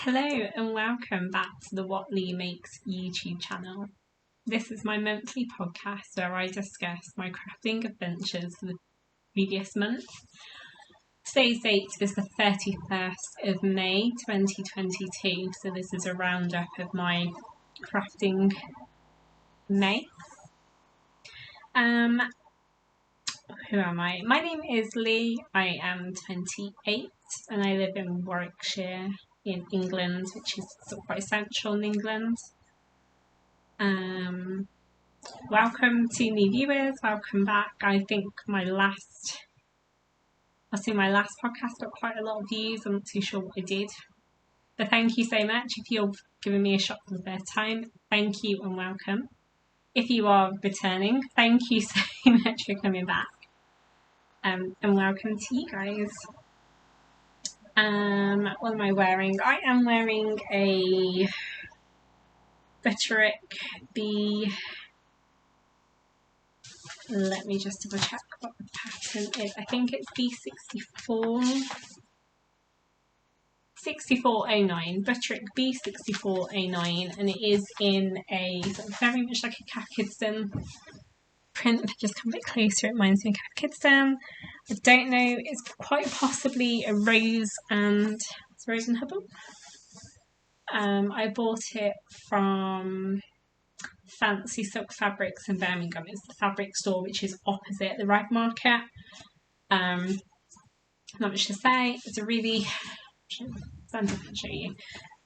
Hello and welcome back to the What Leigh Makes YouTube channel. This is my monthly podcast where I discuss my crafting adventures for the previous month. Today's date is the 31st of May 2022, so this is a roundup of my crafting May. Who am I? My name is Leigh, I am 28 and I live in Warwickshire in England, which is sort of quite central in England. Welcome to new viewers, welcome back. I think my last podcast got quite a lot of views. I'm not too sure what I did, but thank you so much. If you're giving me a shot for the first time, thank you and welcome. If you are returning, thank you so much for coming back, and welcome to you guys. What am I wearing? I am wearing a Butterick B. Let me just double check what the pattern is. I think it's B6409, Butterick B6409, and it is in a sort of very much like a Kidston print. If I just come a bit closer, it reminds me of Kidston. I don't know, it's quite possibly a Rose and Hubble. I bought it from Fancy Silk Fabrics in Birmingham. It's the fabric store which is opposite the Rag Market. Not much to say. It's a really, stand up and show you.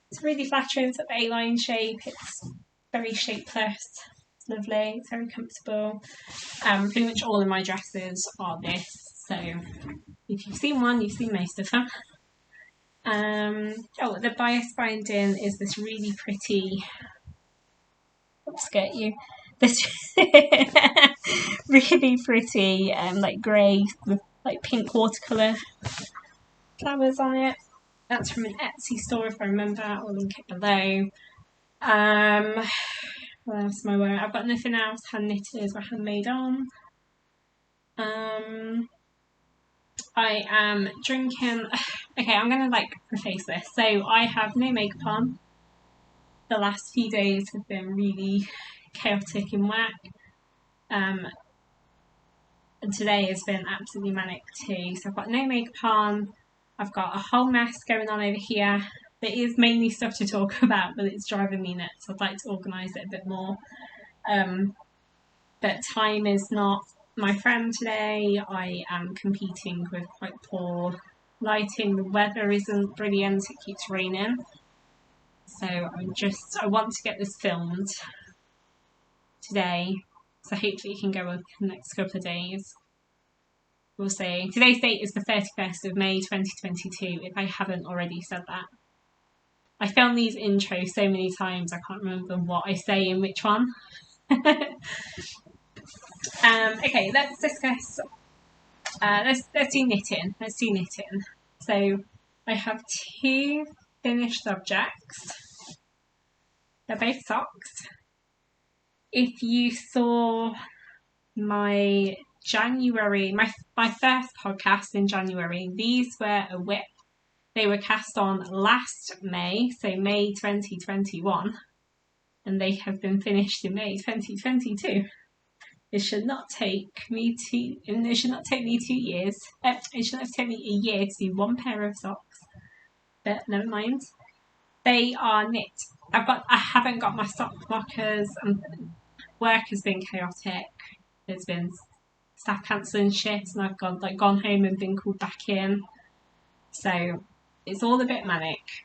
It's a really flattering sort of A-line shape. It's very shapeless. It's lovely. It's very comfortable. Pretty much all of my dresses are this. So if you've seen one, you've seen most of them. The bias binding is this really pretty. Oops, get you. This really pretty, like grey with like pink watercolour flowers on it. That's from an Etsy store, if I remember. I'll link it below. What else am I wearing? I've got nothing else hand knitted or handmade on. I am drinking. Okay, I'm gonna preface this. So I have no makeup on. The last few days have been really chaotic in work. And today has been absolutely manic too. So I've got no makeup on. I've got a whole mess going on over here. There is mainly stuff to talk about, but it's driving me nuts. I'd like to organise it a bit more. But time is not my friend today. I am competing with quite poor lighting. The weather isn't brilliant. It keeps raining. So I want to get this filmed today. So hopefully it can go up in the next couple of days. We'll see. Today's date is the 31st of May 2022, if I haven't already said that. I filmed these intros so many times I can't remember what I say in which one. Okay, let's discuss. Let's do knitting. Let's do knitting. So I have two finished objects. They're both socks. If you saw my my first podcast in January, these were a whip. They were cast on last May, so May 2021, and they have been finished in May 2022. It should not take me 2 years. It should not have taken me a year to do one pair of socks, but never mind. They are knit. I haven't got my sock lockers, and work has been chaotic. There's been staff cancelling shit, and I've gone home and been called back in. So it's all a bit manic.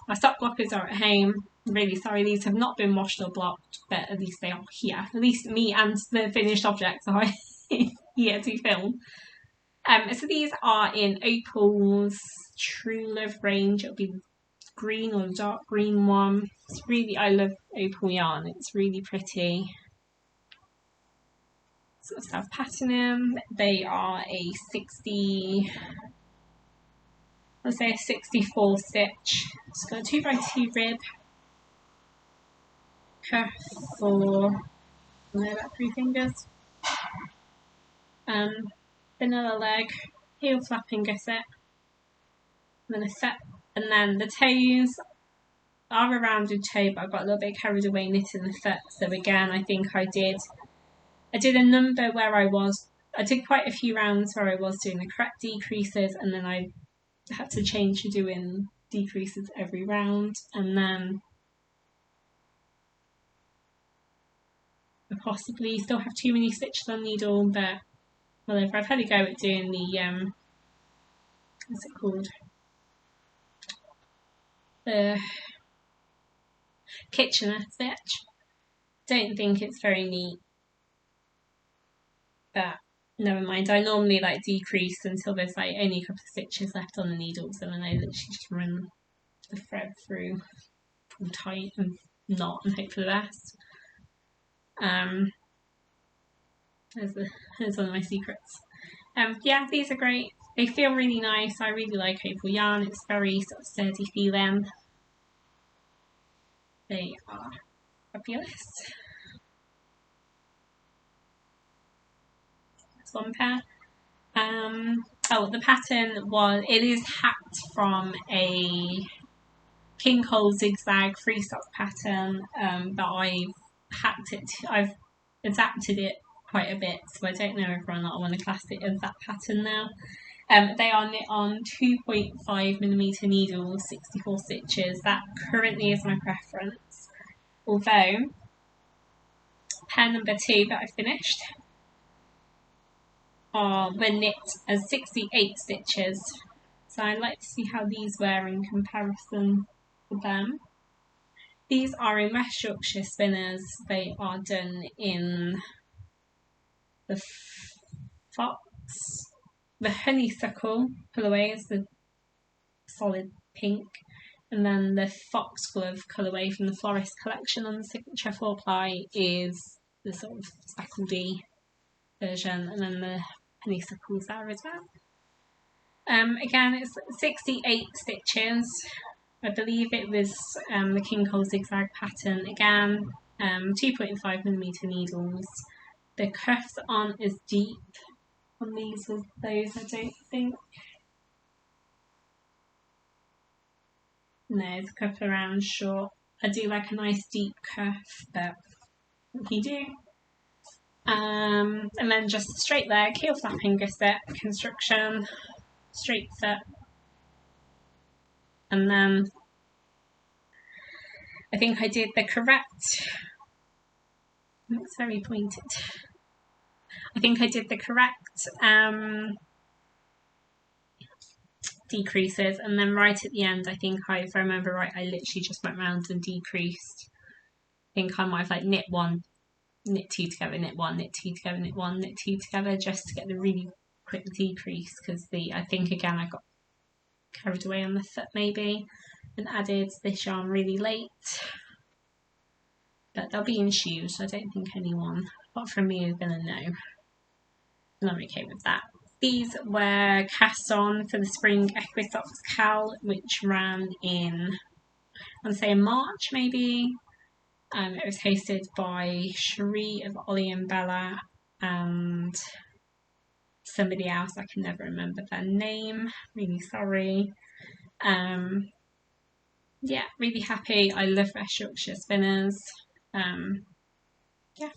My sock blockers are at home. I'm really sorry these have not been washed or blocked, but at least they are here. At least me and the finished objects are here to film. So these are in Opal's True Love range. It'll be green or dark green one. I love Opal yarn. It's really pretty. Sort of self patterning. They are a 64 stitch. It's got a 2x2 rib. Cuff for about 3 fingers. Vanilla leg, heel flapping gusset, and then a set And then the toes are a rounded toe, but I got a little bit carried away knitting the foot. So again, I think I did a number where I did quite a few rounds where I was doing the correct decreases, and then I had to change to doing decreases every round, and then I possibly still have too many stitches on needle, but whatever. I've had a go at doing the what's it called? The Kitchener stitch. Don't think it's very neat, but never mind. I normally like decrease until there's like only a couple of stitches left on the needles, and then I literally just run the thread through, pull tight and knot, and hope for the best. There's one of my secrets. Yeah, these are great. They feel really nice. I really like Opal yarn. It's very sort of sturdy feeling. They are fabulous. That's one pair. Oh, the pattern it is hacked from a King Cole Zig Zag free stock pattern, but I've adapted it quite a bit, so I don't know whether or not I want to class it as that pattern now. They are knit on 2.5mm needles, 64 stitches. That currently is my preference, although pair number 2 that I finished were knit as 68 stitches, so I'd like to see how these wear in comparison to them. These are in West Yorkshire Spinners. They are done in the honeysuckle colourway is the solid pink, and then the foxglove colourway from the Florist Collection on the Signature 4-ply is the sort of speckledy version, and then the honeysuckles there as well. Again, it's 68 stitches. I believe it was the King Cole Zig Zag pattern again. 2.5mm needles. The cuffs aren't as deep on these as those, I don't think. No, the cuff around short. I do like a nice deep cuff, but you do. And then just straight leg, heel flapping gusset construction, straight foot, and then I think I did the correct. It's very pointed. I think I did the correct decreases, and then right at the end, I think if I remember right, I literally just went round and decreased. I think I might have like knit one, knit two together, knit one, knit two together, knit one, knit two together, just to get the really quick decrease, because I think again I got carried away on the foot maybe and added this yarn really late. But they'll be in shoes, so I don't think anyone apart from me is gonna know. And I'm okay with that. These were cast on for the Spring Equinox Cal, which ran in, I want to say in March maybe. It was hosted by Cherie of Ollie and Bella and somebody else, I can never remember their name, really sorry. Yeah, really happy. I love West Yorkshire Spinners. Yeah,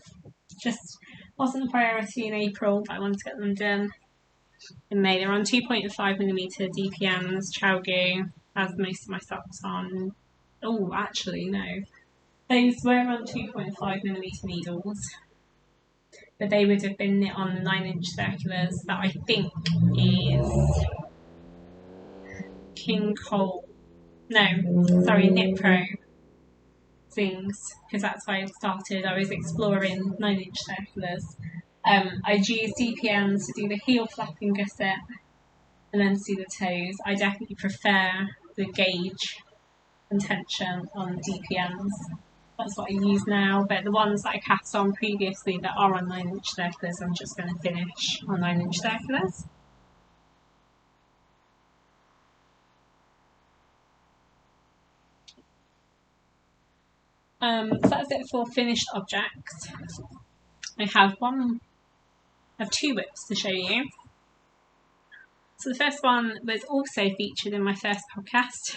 just wasn't a priority in April, but I wanted to get them done in May. They're on 2.5mm DPMs, Chowgu, as most of my socks on. Oh, actually, no. Those were on 2.5mm needles, but they would have been knit on 9-inch circulars that I think is King Cole. No, sorry, Knit Pro things, because that's why I started. I was exploring 9-inch circulars. I'd use DPMs to do the heel flapping gusset and then to do the toes. I definitely prefer the gauge and tension on DPMs. That's what I use now, but the ones that I cast on previously that are on 9-inch circulars, I'm just going to finish on 9-inch circulars. So that's it for finished objects. I have two whips to show you. So the first one was also featured in my first podcast,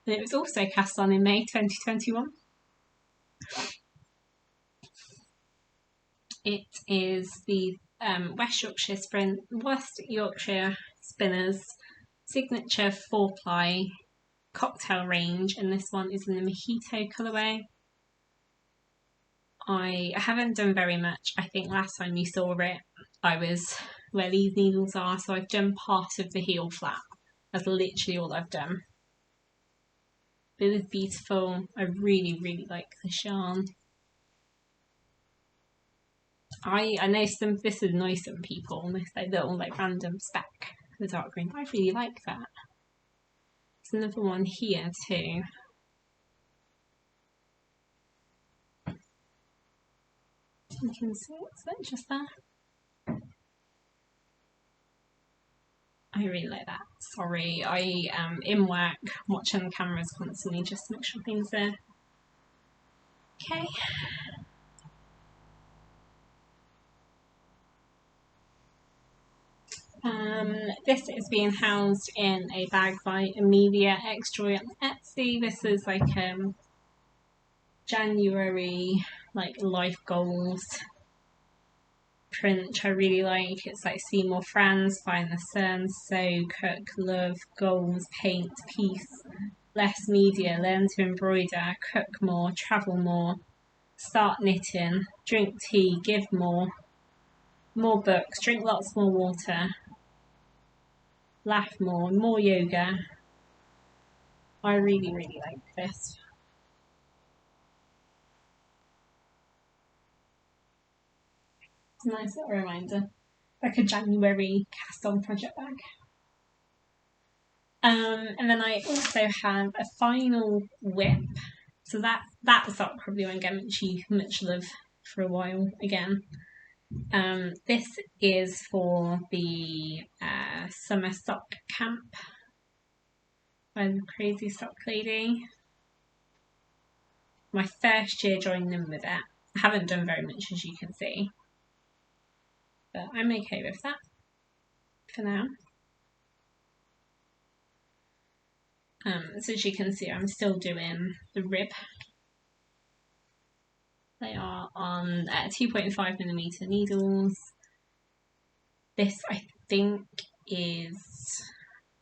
And it was also cast on in May 2021. It is the West Yorkshire Spinners Signature 4-ply cocktail range, and this one is in the Mojito colourway. I haven't done very much. I think last time you saw it, I was where these needles are, so I've done part of the heel flap. That's literally all I've done. But it's beautiful. I really, really like this yarn. I know this would annoy some people, and they say they're all like random spec the dark green, but I really like that. There's another one here too. You can see it's just there. I really like that. Sorry, I am in work watching the cameras constantly just to make sure things are okay. This is being housed in a bag by Amelia X Joy on Etsy. This is like January life goals print, which I really like. It's like see more friends, find the sun, sew, cook, love, goals, paint, peace, less media, learn to embroider, cook more, travel more, start knitting, drink tea, give more books, drink lots more water, laugh more yoga. I really, really like this. It's a nice little reminder, like a January cast on project bag. And then I also have a final whip. So that sock probably won't get much love for a while again. This is for the summer sock camp by the Crazy Sock Lady. My first year joining them with it. I haven't done very much, as you can see, but I'm okay with that for now. So as you can see, I'm still doing the rib. They are on 2.5mm needles. This I think is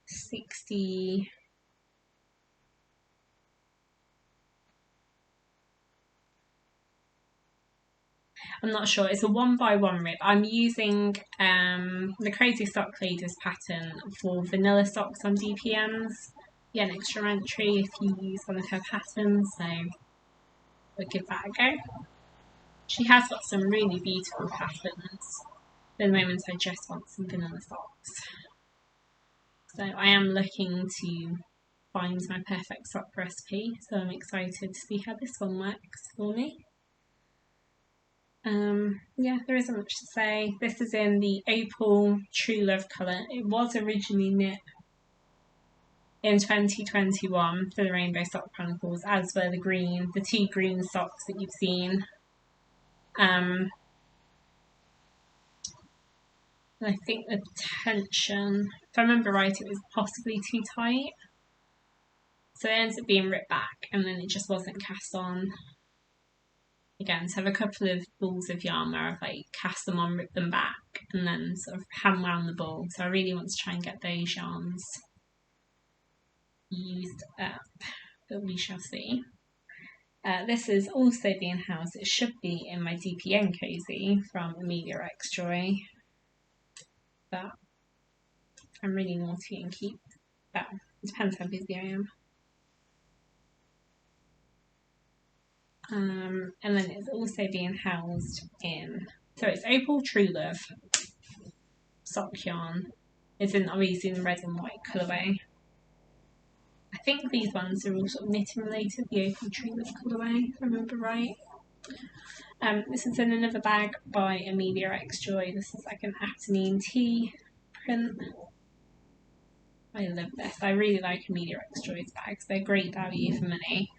60. I'm not sure. It's a 1x1 rib. I'm using the Crazy Sock Lady's pattern for vanilla socks on DPMs. Yeah, an extra entry if you use one of her patterns, so we'll give that a go. She has got some really beautiful patterns. At the moment I just want some vanilla socks. So I am looking to find my perfect sock recipe, so I'm excited to see how this one works for me. Yeah, there isn't much to say. This is in the Opal True Love colour. It was originally knit in 2021 for the Rainbow Sock Chronicles, as were the two green socks that you've seen. And I think the tension, if I remember right, it was possibly too tight. So it ends up being ripped back, and then it just wasn't cast on again. So I have a couple of balls of yarn where I've cast them on, ripped them back, and then sort of hand wound the ball. So I really want to try and get those yarns used up, but we shall see. This is also being housed, it should be in my DPN cozy from Amelia X Joy, but I'm really naughty and keep that. It depends how busy I am. And then it's also being housed in, so it's Opal True Love sock yarn. It's obviously in the red and white colourway. I think these ones are all sort of knitting related, the Opal True Love colourway, if I remember right. This is in another bag by Amelia X Joy. This is like an afternoon tea print. I love this. I really like Amelia X Joy's bags. They're great value for money.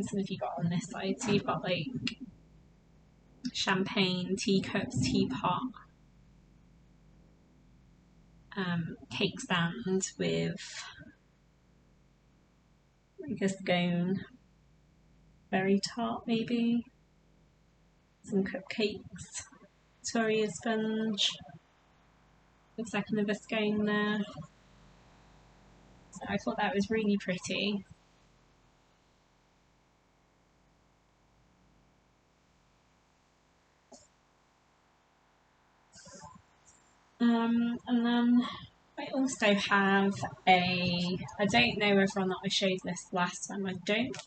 So if you got on this side, so you've got champagne, teacups, teapot, cake stand with like a scone, berry tart maybe, some cupcakes, Victoria sponge, looks like another scone there. So I thought that was really pretty. And then I also have I don't know whether or not I showed this last time, I don't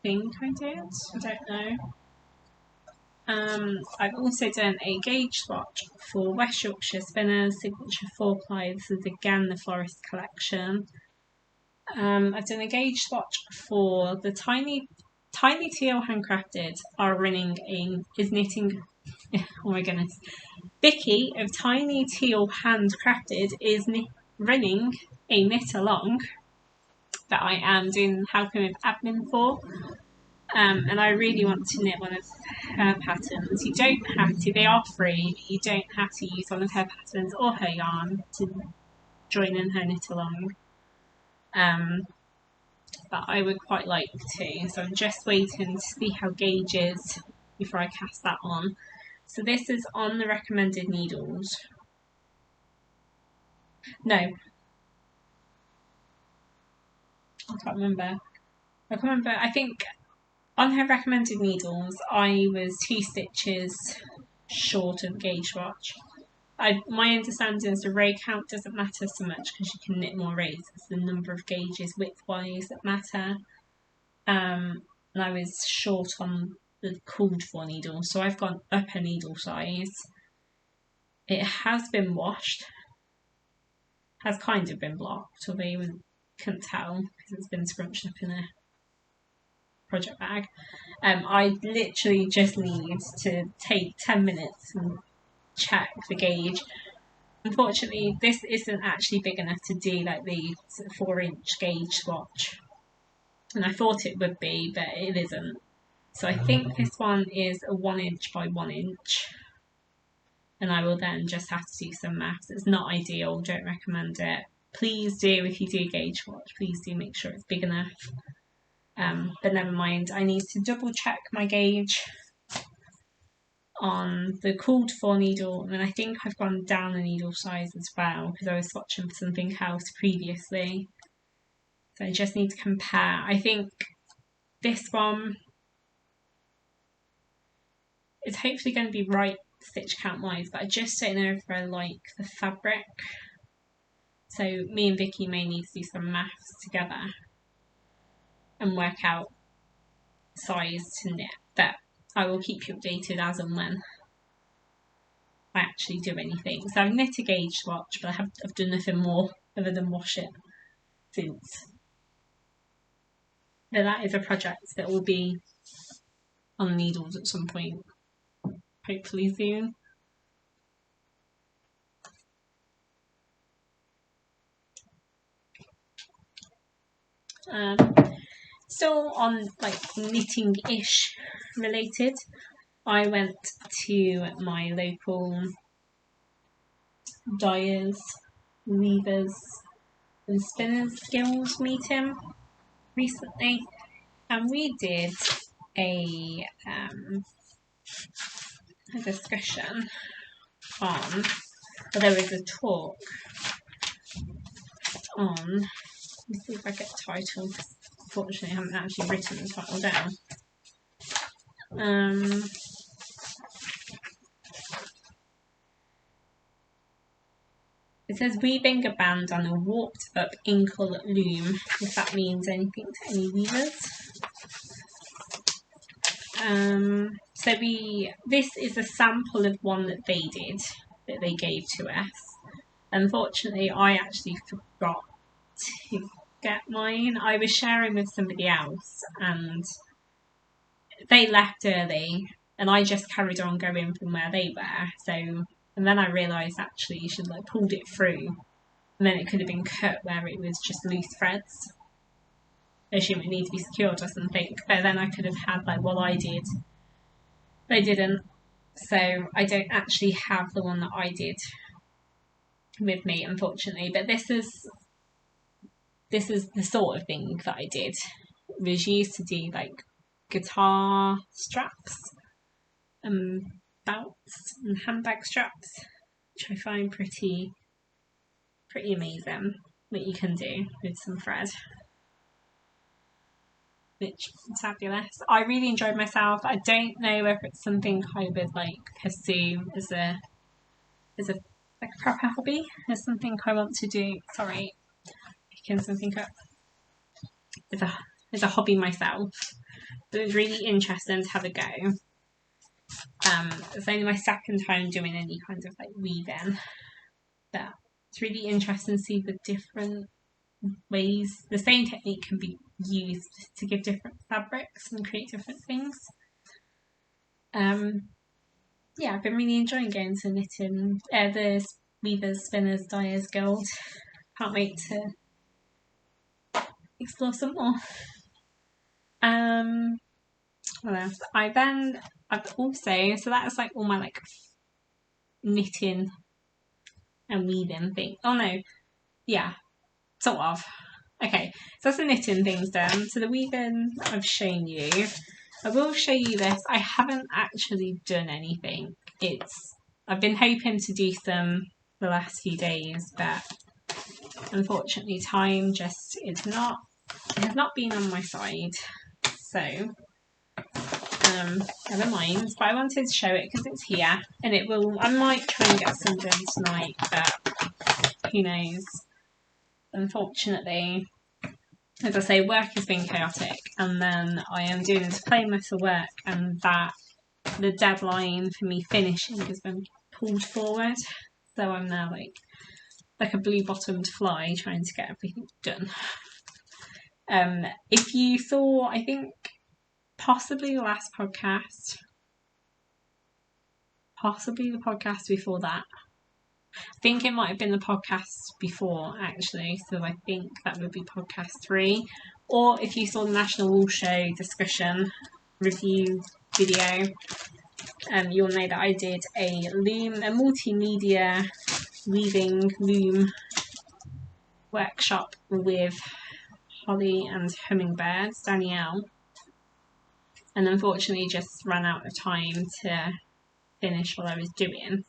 think I did, I don't know. I've also done a gauge swatch for West Yorkshire Spinners Signature 4-ply. This is again the Florist Collection. I've done a gauge swatch for the Tiny Teal Handcrafted is knitting. Oh my goodness, Vicky of Tiny Teal Handcrafted is running a knit along that I am doing helping with admin for. And I really want to knit one of her patterns. You don't have to, they are free, but you don't have to use one of her patterns or her yarn to join in her knit along. But I would quite like to, so I'm just waiting to see how gauge is before I cast that on. So this is on the recommended needles. No, I can't remember. I think on her recommended needles, I was 2 stitches short of gauge swatch. My understanding is the row count doesn't matter so much because you can knit more rows. It's the number of gauges width-wise that matter. And I was short on the called for needle, so I've gone up a needle size. It has been washed, has kind of been blocked, although you couldn't tell because it's been scrunched up in a project bag. I literally just need to take 10 minutes and check the gauge. Unfortunately, this isn't actually big enough to do like the 4-inch gauge swatch, and I thought it would be, but it isn't. So I think this one is a 1-inch by 1-inch, and I will then just have to do some maths. It's not ideal, don't recommend it. Please do, if you do gauge swatch, please do make sure it's big enough. But never mind, I need to double check my gauge on the called for needle, and I think I've gone down the needle size as well because I was swatching for something else previously. So I just need to compare. I think this one is hopefully going to be right stitch count wise, but I just don't know if I like the fabric. So me and Vicky may need to do some maths together and work out size to knit, but I will keep you updated as and when I actually do anything. So I've knit a gauge swatch, but I've done nothing more other than wash it since. But that is a project that will be on needles at some point, hopefully soon. Still on like knitting-ish related, I went to my local dyers, weavers and spinners skills meeting recently, and we did a discussion on, well, there was a talk on, let me see if I get the title. Unfortunately, I haven't actually written the title down. It says weaving a band on a warped up inkle loom, if that means anything to any weavers. So this is a sample of one that they did, that they gave to us. Unfortunately, I actually forgot to get mine. I was sharing with somebody else and they left early and I just carried on going from where they were. So, and then I realised actually you should like pulled it through and then it could have been cut where it was just loose threads. I assume it needs to be secured or something, but then I could have had like what I did. They didn't, so I don't actually have the one that I did with me, unfortunately. But this is this is the sort of thing that I did. Was used to do like guitar straps, belts and handbag straps, which I find pretty amazing that you can do with some thread. Which is fabulous. I really enjoyed myself. I don't know if it's something I would like pursue as a like a proper hobby, as something I want to do. Sorry, picking something up. As a hobby myself. But it was really interesting to have a go. It's only my second time doing any kind of like weaving, but it's really interesting to see the different ways the same technique can be used to give different fabrics and create different things. Yeah, I've been really enjoying going to knitting, the Weavers, Spinners, Dyers Guild. Can't wait to explore some more. What else? I've also, so that's like all my like knitting and weaving thing. Oh no, yeah, sort of. Okay, so that's the knitting things done. So the weaving I've shown you. I will show you this. I haven't actually done anything. I've been hoping to do some the last few days, but unfortunately time just has not been on my side. So never mind. But I wanted to show it because it's here, and I might try and get some done tonight, but who knows. Unfortunately, as I say, work has been chaotic, and then I am doing this playlist for work, and that the deadline for me finishing has been pulled forward. So I'm now like a blue-bottomed fly trying to get everything done. If you saw, I think possibly the last podcast, possibly the podcast before that. I think it might have been the podcast before, actually, so I think that would be podcast 3. Or if you saw the National Wool Show discussion review video, you'll know that I did a multimedia weaving loom workshop with Holly and Hummingbirds, Danielle, and unfortunately just ran out of time to finish what I was doing.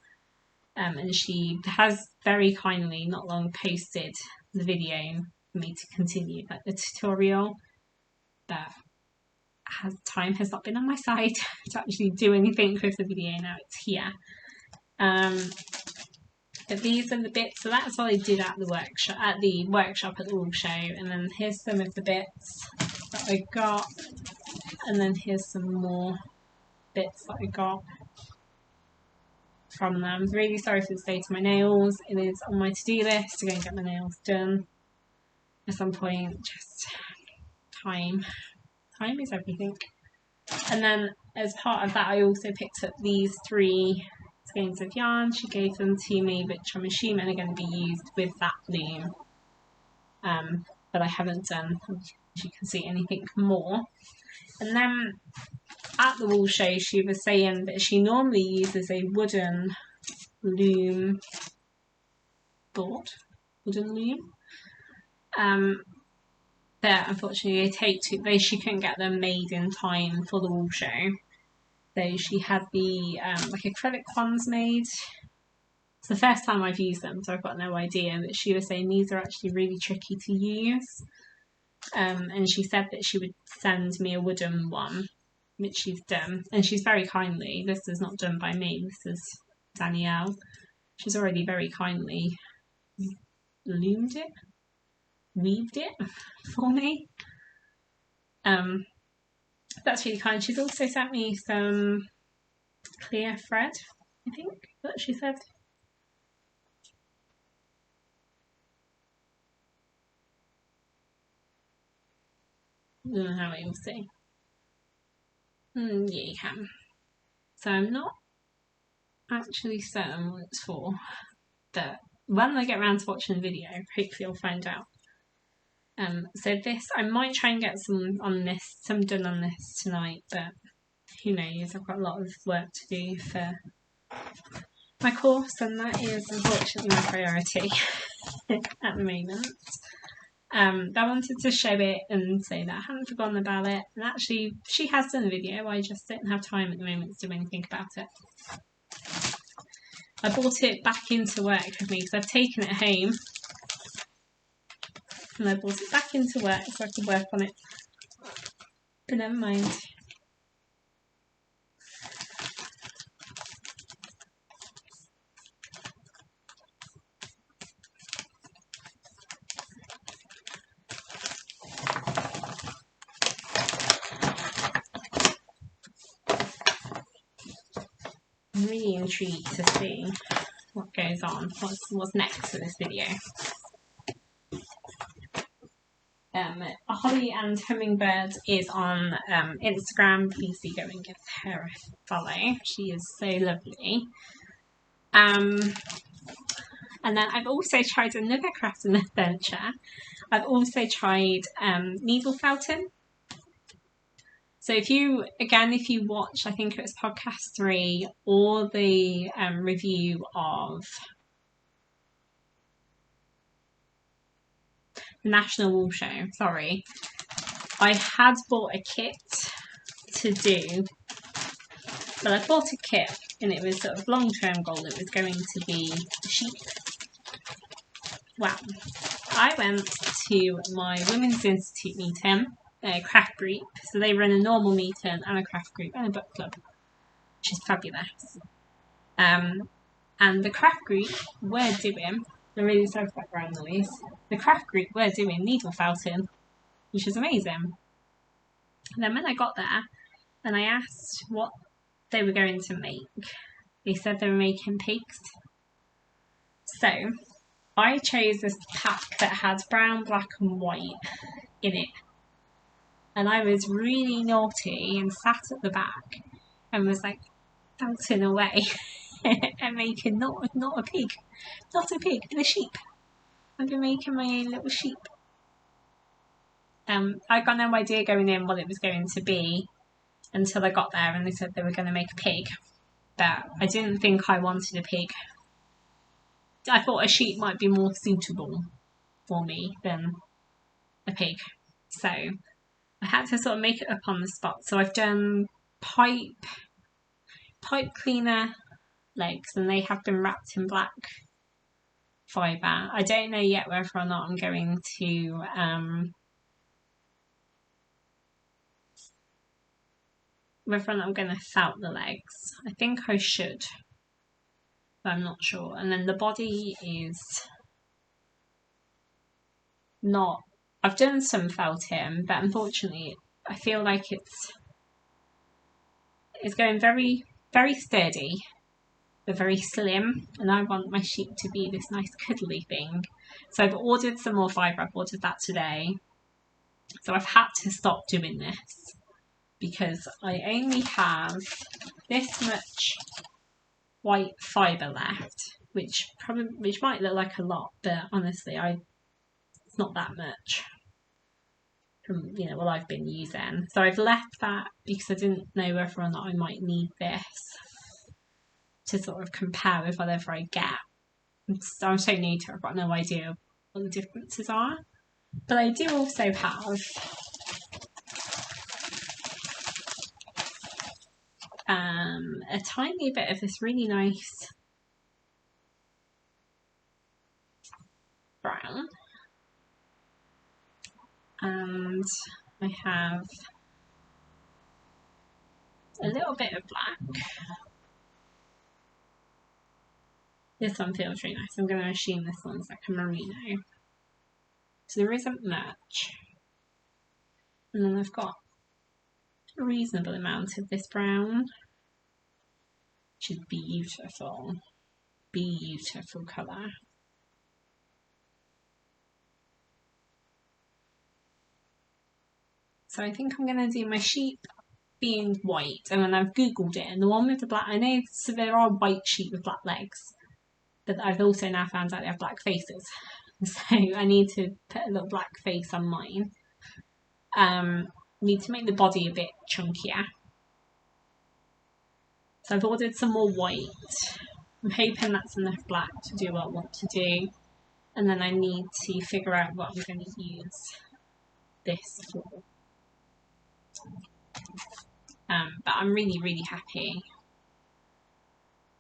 And she has very kindly not long posted the video for me to continue like the tutorial, but time has not been on my side to actually do anything with the video. Now it's here. But these are the bits, so that's what I did at the workshop at the Wool Show, and then here's some of the bits that I got, and then here's some more bits that I got from them. I'm really sorry for the state of my nails. It is on my to-do list to go and get my nails done at some point. Just time is everything. And then as part of that, I also picked up these 3 skeins of yarn. She gave them to me, which I'm assuming are going to be used with that loom, but I haven't done, as you can see, anything more. And then at the wool show, she was saying that she normally uses a wooden loom board, but unfortunately she couldn't get them made in time for the wool show. So she had the like acrylic ones made. It's the first time I've used them, so I've got no idea, but she was saying these are actually really tricky to use. And she said that she would send me a wooden one, which she's done. And she's very kindly, this is not done by me, this is Danielle. She's already very kindly weaved it for me. That's really kind. She's also sent me some clear thread, I think that she said. I don't know how you'll see. Yeah, you can. So I'm not actually certain what it's for, but when I get around to watching the video, hopefully I'll find out. So this, I might try and get some done on this tonight, but who knows, I've got a lot of work to do for my course, and that is unfortunately my priority at the moment. I wanted to show it and say that I hadn't forgotten about it. And actually, she has done a video. I just didn't have time at the moment to do anything about it. I brought it back into work with me because I've taken it home. And I brought it back into work so I could work on it. But never mind. I'm really intrigued to see what goes on, what's next for this video. Holly and Hummingbird is on Instagram. Please do go and give her a follow. She is so lovely. And then I've also tried another craft and adventure. I've also tried needle felting. So if you watch, I think it was podcast 3 or the review of the National Wool Show, sorry, I had bought a kit to do. Well, I bought a kit and it was sort of long-term goal. It was going to be sheep. Well, I went to my Women's Institute meeting, a craft group. So they run a normal meeting and a craft group and a book club, which is fabulous. And the craft group were doing, the really soft background noise, the craft group were doing needle felting, which is amazing. And then when I got there and I asked what they were going to make, they said they were making pigs. So I chose this pack that had brown, black and white in it. And I was really naughty and sat at the back and was like felting away and making not a pig, but a sheep. I've been making my own little sheep. I got no idea going in what it was going to be until I got there and they said they were going to make a pig. But I didn't think I wanted a pig. I thought a sheep might be more suitable for me than a pig. So I had to sort of make it up on the spot. So I've done pipe cleaner legs and they have been wrapped in black fibre. I don't know yet whether or not I'm going to felt the legs. I think I should, but I'm not sure. And then the body is not, I've done some felting, but unfortunately I feel like it's going very, very sturdy, but very slim, and I want my sheep to be this nice cuddly thing. So I've ordered some more fibre. I've ordered that today. So I've had to stop doing this because I only have this much white fibre left, which might look like a lot, but honestly it's not that much from what I've been using. So I've left that because I didn't know whether or not I might need this to sort of compare with whatever I get. I'm so new to it, I've got no idea what the differences are. But I do also have a tiny bit of this really nice brown, and I have a little bit of black. This one feels really nice. I'm going to assume this one's like a merino. So there isn't much. And then I've got a reasonable amount of this brown, which is beautiful. Beautiful colour. So I think I'm going to do my sheep being white, and then I've googled it, and the one with the black, I know so there are white sheep with black legs, but I've also now found out they have black faces, so I need to put a little black face on mine. Need to make the body a bit chunkier, so I've ordered some more white. I'm hoping that's enough black to do what I want to do. and then I need to figure out what I'm going to use this for. But I'm really happy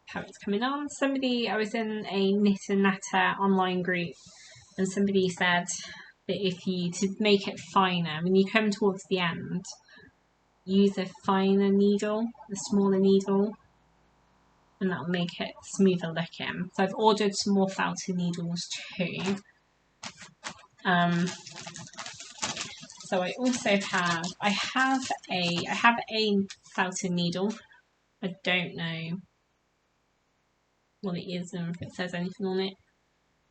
how it's coming on. I was in a Knit and Natter online group, and somebody said that to make it finer, when you come towards the end, use a finer needle, a smaller needle, and that'll make it smoother looking. So I've ordered some more felted needles too. So I also have a felted needle. I don't know what it is and if it says anything on it.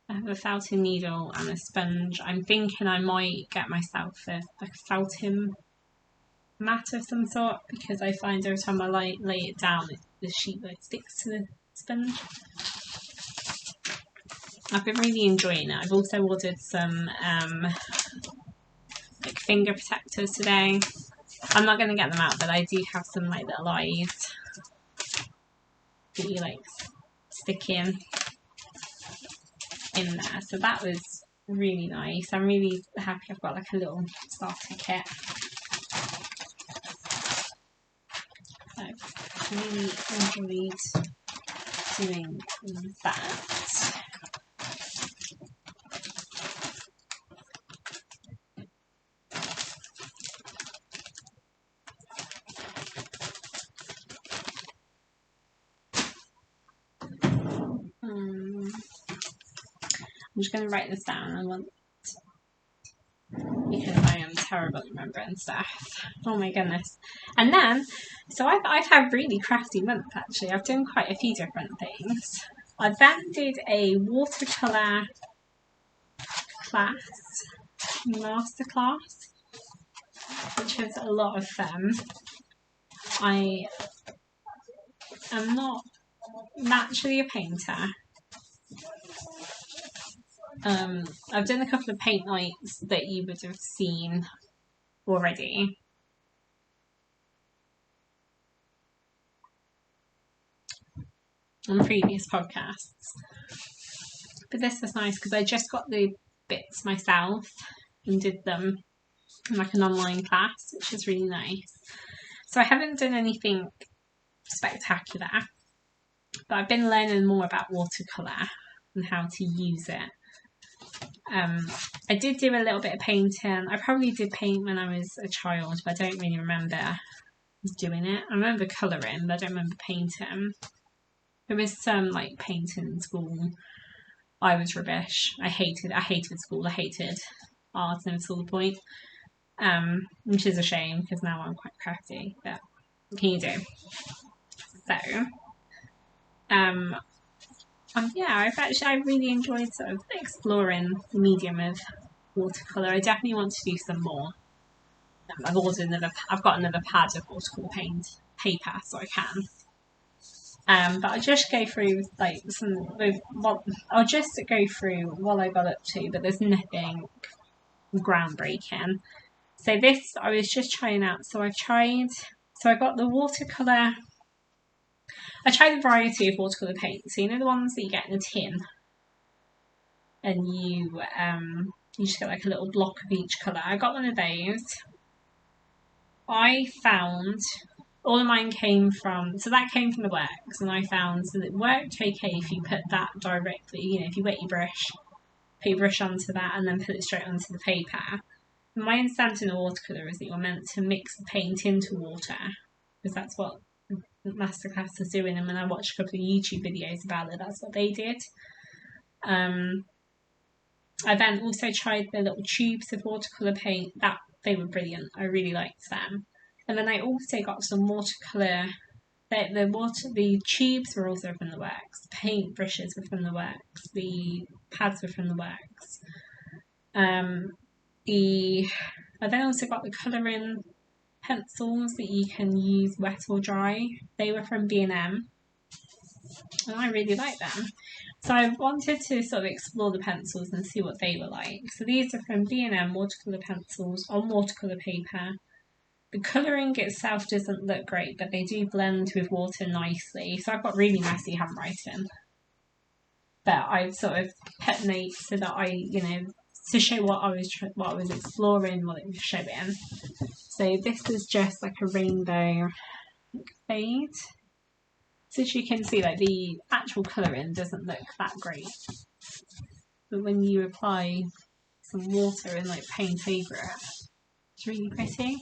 I have a felted needle and a sponge. I'm thinking I might get myself a felting mat of some sort, because I find every time I lay it down, the sheet sticks to the sponge. I've been really enjoying it. I've also ordered some like finger protectors today. I'm not going to get them out, but I do have some like little eyes that you like stick in there. So that was really nice. I'm really happy I've got like a little starter kit. So I really enjoyed doing that. I'm just going to write this down. Because I am terrible at remembering stuff. Oh my goodness. And then, so I've had a really crafty month actually. I've done quite a few different things. I then did a watercolour masterclass, which was a lot of fun. I am not naturally a painter. I've done a couple of paint nights that you would have seen already. On previous podcasts. But this was nice because I just got the bits myself and did them in like an online class, which is really nice. So I haven't done anything spectacular, but I've been learning more about watercolour and how to use it. I did do a little bit of painting. I probably did paint when I was a child, but I don't really remember doing it. I remember colouring, but I don't remember painting. There was some like painting in school. I was rubbish. I hated school. I hated art, never saw the point. Which is a shame because now I'm quite crafty, but what can you do? So, yeah, I really enjoyed sort of exploring the medium of watercolour. I definitely want to do some more. I've got another pad of watercolour paper, so I can. But I'll just go through like I'll just go through what I got up to, but there's nothing groundbreaking. So this I was just trying out. So I got the watercolour. I tried a variety of watercolour paints. So you know the ones that you get in a tin, and you just get like a little block of each colour. I got one of those. I found all of mine came from the works, and I found that it worked okay if you put that directly. If you wet your brush, put your brush onto that, and then put it straight onto the paper. My understanding of watercolour is that you're meant to mix the paint into water, because that's what masterclass was doing, and when I watched a couple of YouTube videos about it, that's what they did. I then also tried the little tubes of watercolour paint. They were brilliant. I really liked them. And then I also got some watercolour. The tubes were also from the works. The paint brushes were from the works. The pads were from the works. I then also got the colouring pencils that you can use wet or dry. They were from B&M, and I really like them. So I wanted to sort of explore the pencils and see what they were like. So these are from B&M watercolour pencils on watercolour paper. The colouring itself doesn't look great, but they do blend with water nicely. So I've got really messy handwriting. but I've sort of put notes so that to show what I was exploring, what it was showing. So this is just like a rainbow fade. So as you can see, like the actual colouring doesn't look that great, but when you apply some water and like paint over it, it's really pretty.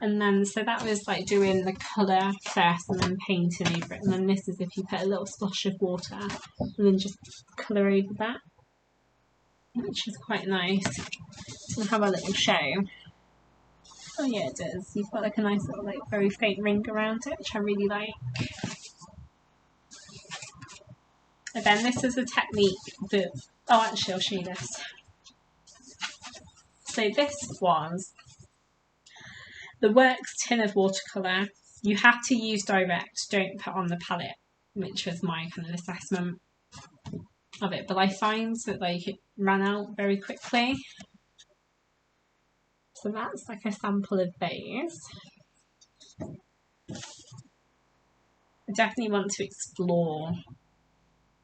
And then, so that was like doing the colour first and then painting over it. And then this is if you put a little splash of water and then just colour over that, which is quite nice. So have a little show. Oh yeah, it does. You've got like a nice little like very faint ring around it, which I really like. And then this is a technique that, oh actually I'll show you this. So this was the Works tin of watercolour. You have to use direct, don't put on the palette, which was my kind of assessment of it. But I find that like it ran out very quickly. So that's like a sample of those. I definitely want to explore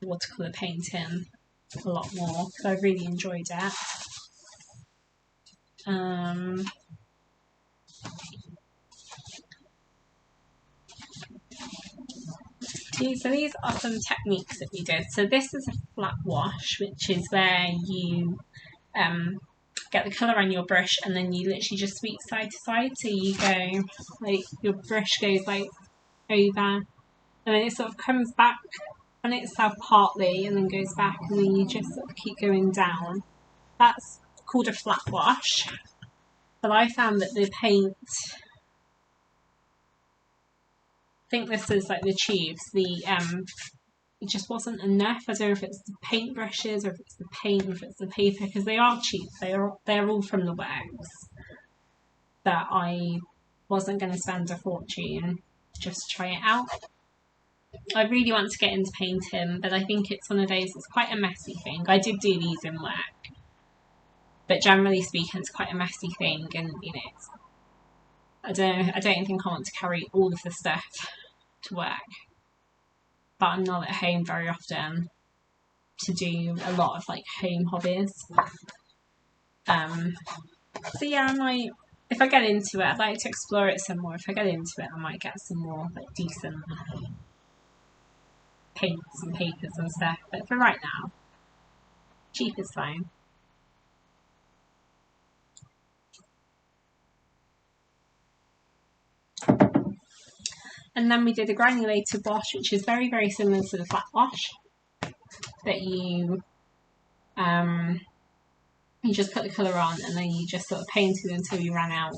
watercolour painting a lot more because I really enjoyed it. So these are some techniques that we did. So this is a flat wash, which is where you get the colour on your brush and then you literally just sweep side to side. So you go, like your brush goes like over and then it sort of comes back on itself partly and then goes back and then you just sort of keep going down. That's called a flat wash. But I found that the paint, I think this is like the tubes, it just wasn't enough. I don't know if it's the paint brushes or if it's the paint or if it's the paper, because they are cheap. They're all from the Works. That I wasn't going to spend a fortune just to try it out. I really want to get into painting, but I think it's one of those, it's quite a messy thing. I did do these in work, but generally speaking, it's quite a messy thing, and you know, I don't think I want to carry all of the stuff to work. But I'm not at home very often to do a lot of like home hobbies. So yeah, I might, if I get into it, I'd like to explore it some more. If I get into it, I might get some more like decent paints and papers and stuff. But for right now, cheap is fine. And then we did a granulated wash, which is very, very similar to the flat wash. That you just put the colour on and then you just sort of painted until you ran out.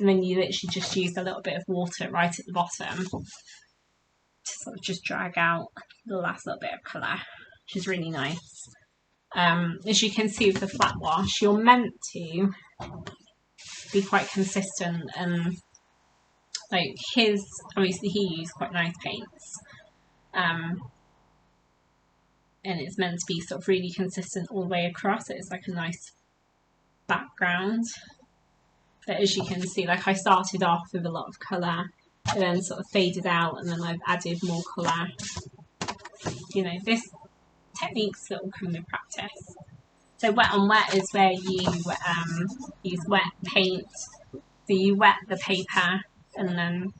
And then you literally just used a little bit of water right at the bottom to sort of just drag out the last little bit of colour, which is really nice. As you can see with the flat wash, you're meant to be quite consistent, and like obviously he used quite nice paints, and it's meant to be sort of really consistent all the way across. It's like a nice background. But as you can see, like I started off with a lot of colour and then sort of faded out, and then I've added more colour. You know, this techniques that will come with practice. So wet on wet is where you use wet paint. So you wet the paper and then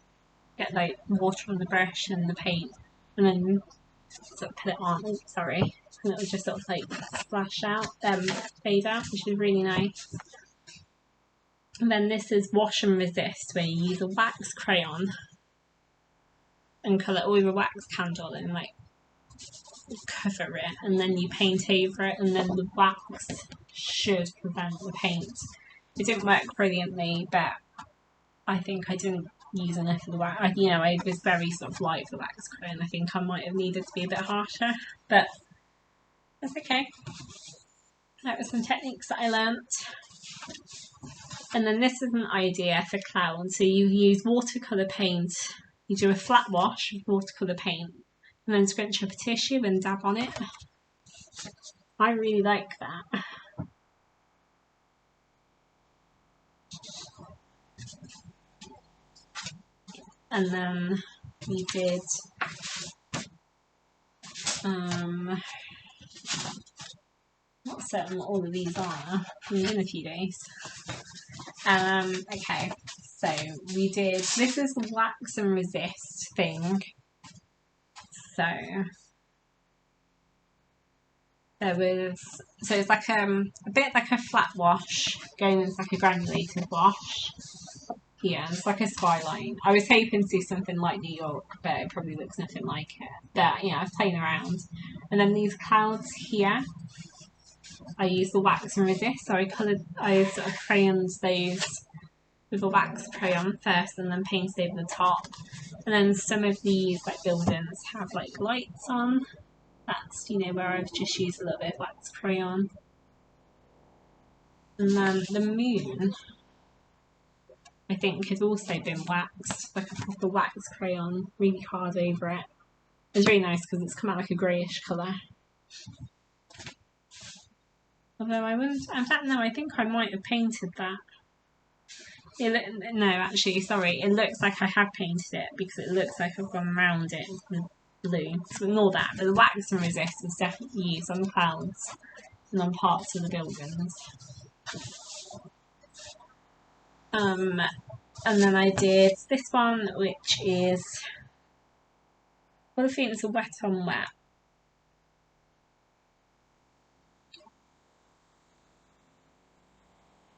get like water on the brush and the paint, and then sort of put it on. Oh, sorry, and it will just sort of like splash out, fade out, which is really nice. And then this is wash and resist, where you use a wax crayon and colour it with a wax candle and like cover it, and then you paint over it, and then the wax should prevent the paint. It didn't work brilliantly, but I think I didn't use enough of the wax. I was very sort of light for wax crayon. I think I might have needed to be a bit harsher, but that's okay. That was some techniques that I learnt. And then this is an idea for clowns. So you use watercolour paint. You do a flat wash with watercolour paint, and then scrunch up a tissue and dab on it. I really like that. And then we did not certain what all of these are in a few days. Okay, so we did, this is the wax and resist thing. So it's like a bit like a flat wash going into like a granulated wash. Yeah, it's like a skyline. I was hoping to do something like New York, but it probably looks nothing like it. But yeah, I was playing around. And then these clouds here, I used the wax and resist. So I sort of crayoned those with a wax crayon first and then painted over the top. And then some of these like buildings have like lights on. That's, you know, where I've just used a little bit of wax crayon. And then the moon, I think, has also been waxed, like a proper wax crayon, really hard over it. It's really nice because it's come out like a greyish colour. Although I wouldn't, in fact no, I think I might have painted that. No, actually, sorry, it looks like I have painted it because it looks like I've gone around it with blue. So ignore that, but the wax and resist is definitely used on the clouds and on parts of the buildings. And then I did this one, which is, well, I think it's a wet on wet.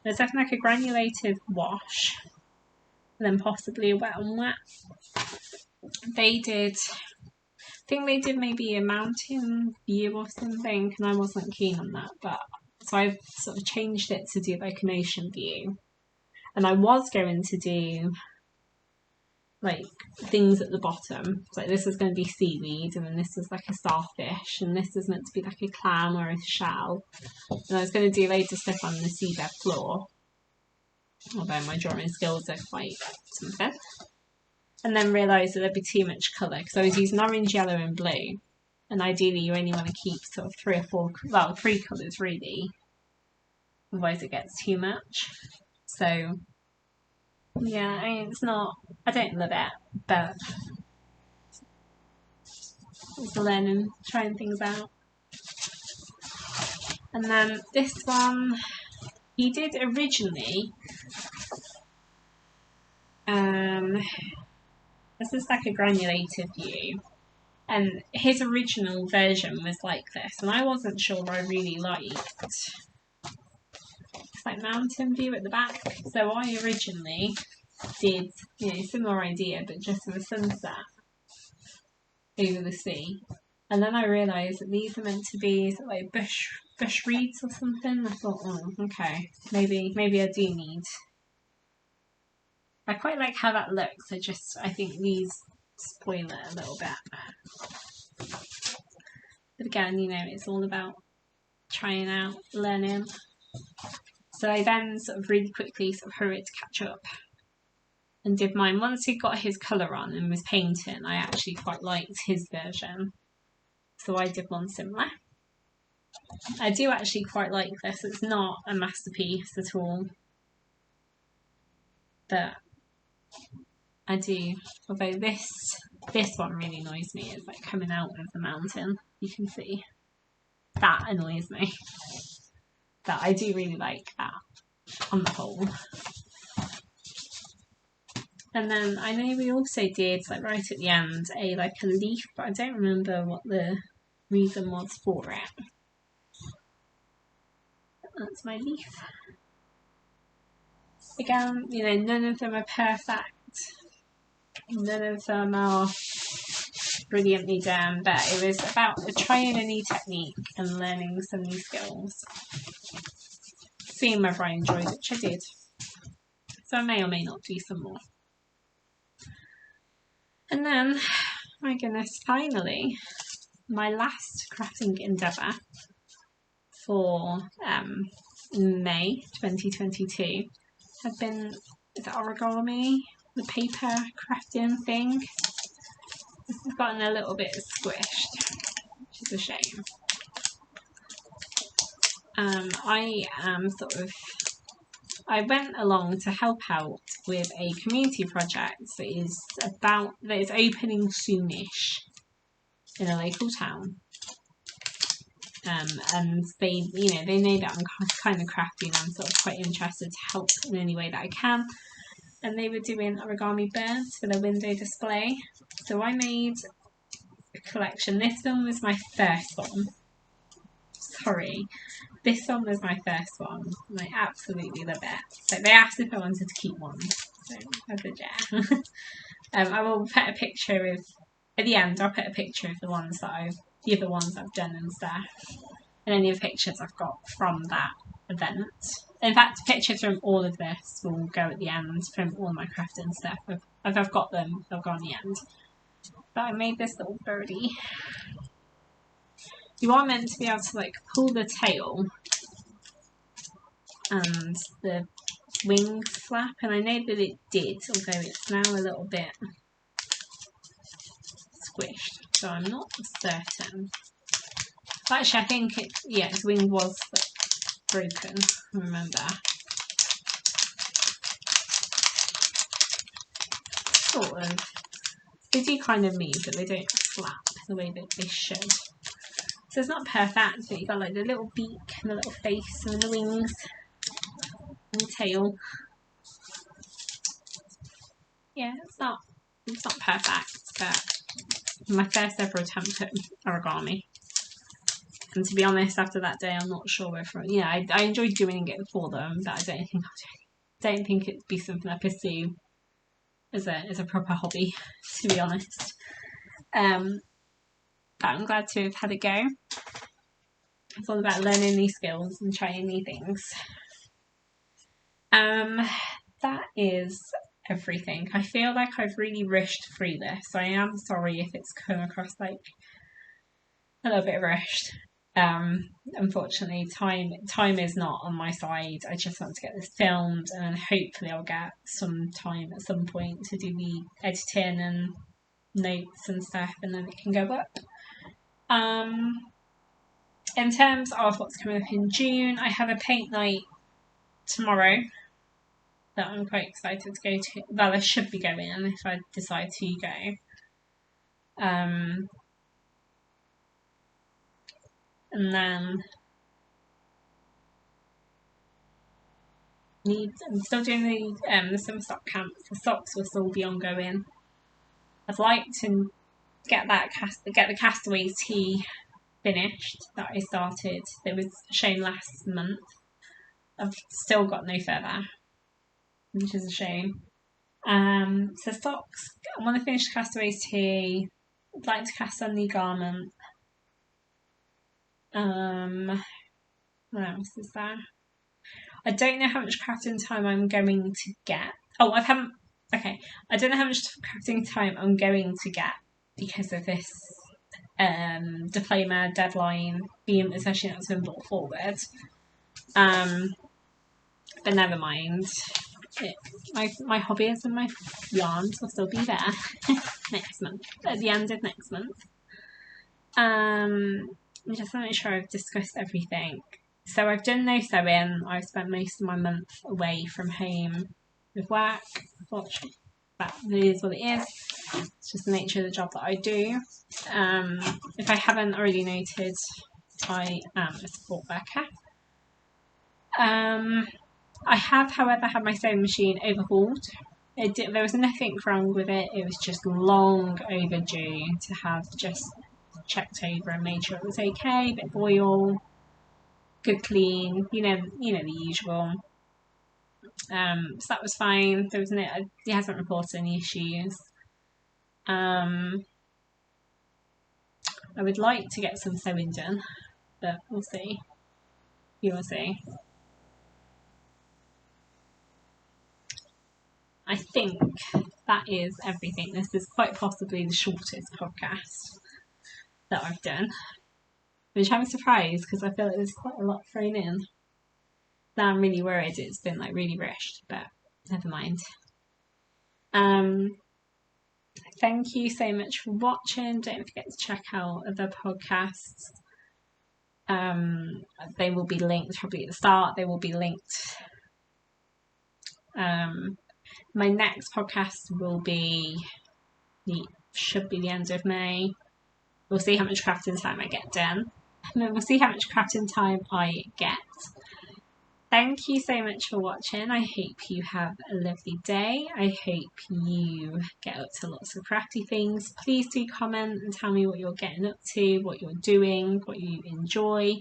There's definitely like a granulated wash, and then possibly a wet on wet. They did, I think they did maybe a mountain view or something, and I wasn't keen on that, but so I've sort of changed it to do like an ocean view. And I was going to do like things at the bottom. So, like this is going to be seaweed, and then this is like a starfish, and this is meant to be like a clam or a shell. And I was going to do loads of stuff on the seabed floor, although my drawing skills are quite something. And then realised that there'd be too much colour because I was using orange, yellow, and blue. And ideally, you only want to keep sort of 3 or 4, well, 3 colours really. Otherwise, it gets too much. So, yeah, I mean, it's not, I don't love it, but it's learning, trying things out. And then this one, he did originally, this is like a granulated view, and his original version was like this, and I wasn't sure I really liked. It's like mountain view at the back. So I originally did, you know, similar idea, but just of a sunset over the sea. And then I realised that these are meant to be sort of like bush reeds or something. I thought, oh, okay, maybe I do need. I quite like how that looks. I think these spoil it a little bit. But again, you know, it's all about trying out, learning. So I then sort of really quickly sort of hurried to catch up and did mine. Once he got his colour on and was painting, I actually quite liked his version. So I did one similar. I do actually quite like this. It's not a masterpiece at all, but I do. Although this one really annoys me. It's like coming out of the mountain. You can see. That annoys me. But I do really like that on the whole. And then I know we also did, like right at the end, like a leaf, but I don't remember what the reason was for it. That's my leaf. Again, you know, none of them are perfect. None of them are brilliantly done, but it was about trying a new technique and learning some new skills. Seeing whether I enjoyed it, which I did. So I may or may not do some more. And then, my goodness, finally, my last crafting endeavour for May 2022 had been, is it Origami? The paper crafting thing. This has gotten a little bit squished, which is a shame. I am sort of I went along to help out with a community project that is opening soonish in a local town. And they know that I'm kind of crafty and I'm sort of quite interested to help in any way that I can. And they were doing origami birds for their window display. So I made a collection. This one was my first one. Sorry. This one was my first one. And I absolutely love it. So they asked if I wanted to keep one. So I said yeah. I will put a picture of, at the end, I'll put a picture of the other ones I've done and stuff. And any of the pictures I've got from that event. In fact, pictures from all of this will go at the end from all my crafting stuff. If I've got them, they'll go on the end. But I made this little birdie. You are meant to be able to like pull the tail and the wing flap, and I know that it did, although it's now a little bit squished, so I'm not certain. Actually, I think its wing was broken, remember. Sort of. They do kind of move, but they don't flap the way that they should. So it's not perfect, but you've got like the little beak and the little face and the wings and the tail. Yeah, it's not perfect, but my first ever attempt at origami. And to be honest, after that day, I'm not sure whether I enjoyed doing it for them, but I don't think it'd be something I pursue as a proper hobby, to be honest. But I'm glad to have had a go. It's all about learning new skills and trying new things. That is everything. I feel like I've really rushed through this. I am sorry if it's come across like a little bit rushed. Unfortunately, time is not on my side. I just want to get this filmed, and hopefully I'll get some time at some point to do the editing and notes and stuff, and then it can go up. In terms of what's coming up in June, I have a paint night tomorrow that I'm quite excited to go to. Well, I should be going if I decide to go. And then I'm still doing the summer stock camp. The socks will still be ongoing. I'd like to get the Castaway tee finished that I started. It was shown last month. I've still got no further, which is a shame. So socks. I want to finish the Castaway tee. I'd like to cast on the garment. What else is there? I don't know how much crafting time I'm going to get. Oh, I don't know how much crafting time I'm going to get because of this diploma deadline being essentially not been brought forward. But never mind. My hobbies and my yarns will still be there next month, at the end of next month. I just want to make sure I've discussed everything. So I've done no sewing. I've spent most of my month away from home with work. Unfortunately, that is what it is. It's just the nature of the job that I do. If I haven't already noted, I am a support worker. I have, however, had my sewing machine overhauled. There was nothing wrong with it. It was just long overdue to have just checked over and made sure it was okay. Bit of oil, good clean, you know the usual. So that was fine. He hasn't reported any issues. I would like to get some sewing done, but we'll see. You will see. I think that is everything. This is quite possibly the shortest podcast that I've done, which I'm surprised because I feel like there's quite a lot thrown in. Now I'm really worried it's been like really rushed, but never mind. Thank you so much for watching. Don't forget to check out other podcasts. They will be linked probably at the start. They will be linked My next podcast should be the end of May. We'll see how much crafting time I get done. And then we'll see how much crafting time I get. Thank you so much for watching. I hope you have a lovely day. I hope you get up to lots of crafty things. Please do comment and tell me what you're getting up to, what you're doing, what you enjoy.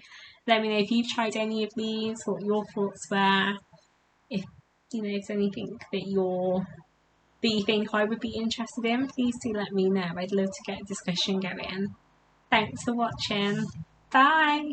Let me know if you've tried any of these, what your thoughts were. If there's anything that you think I would be interested in, please do let me know. I'd love to get a discussion going. Thanks for watching. Bye.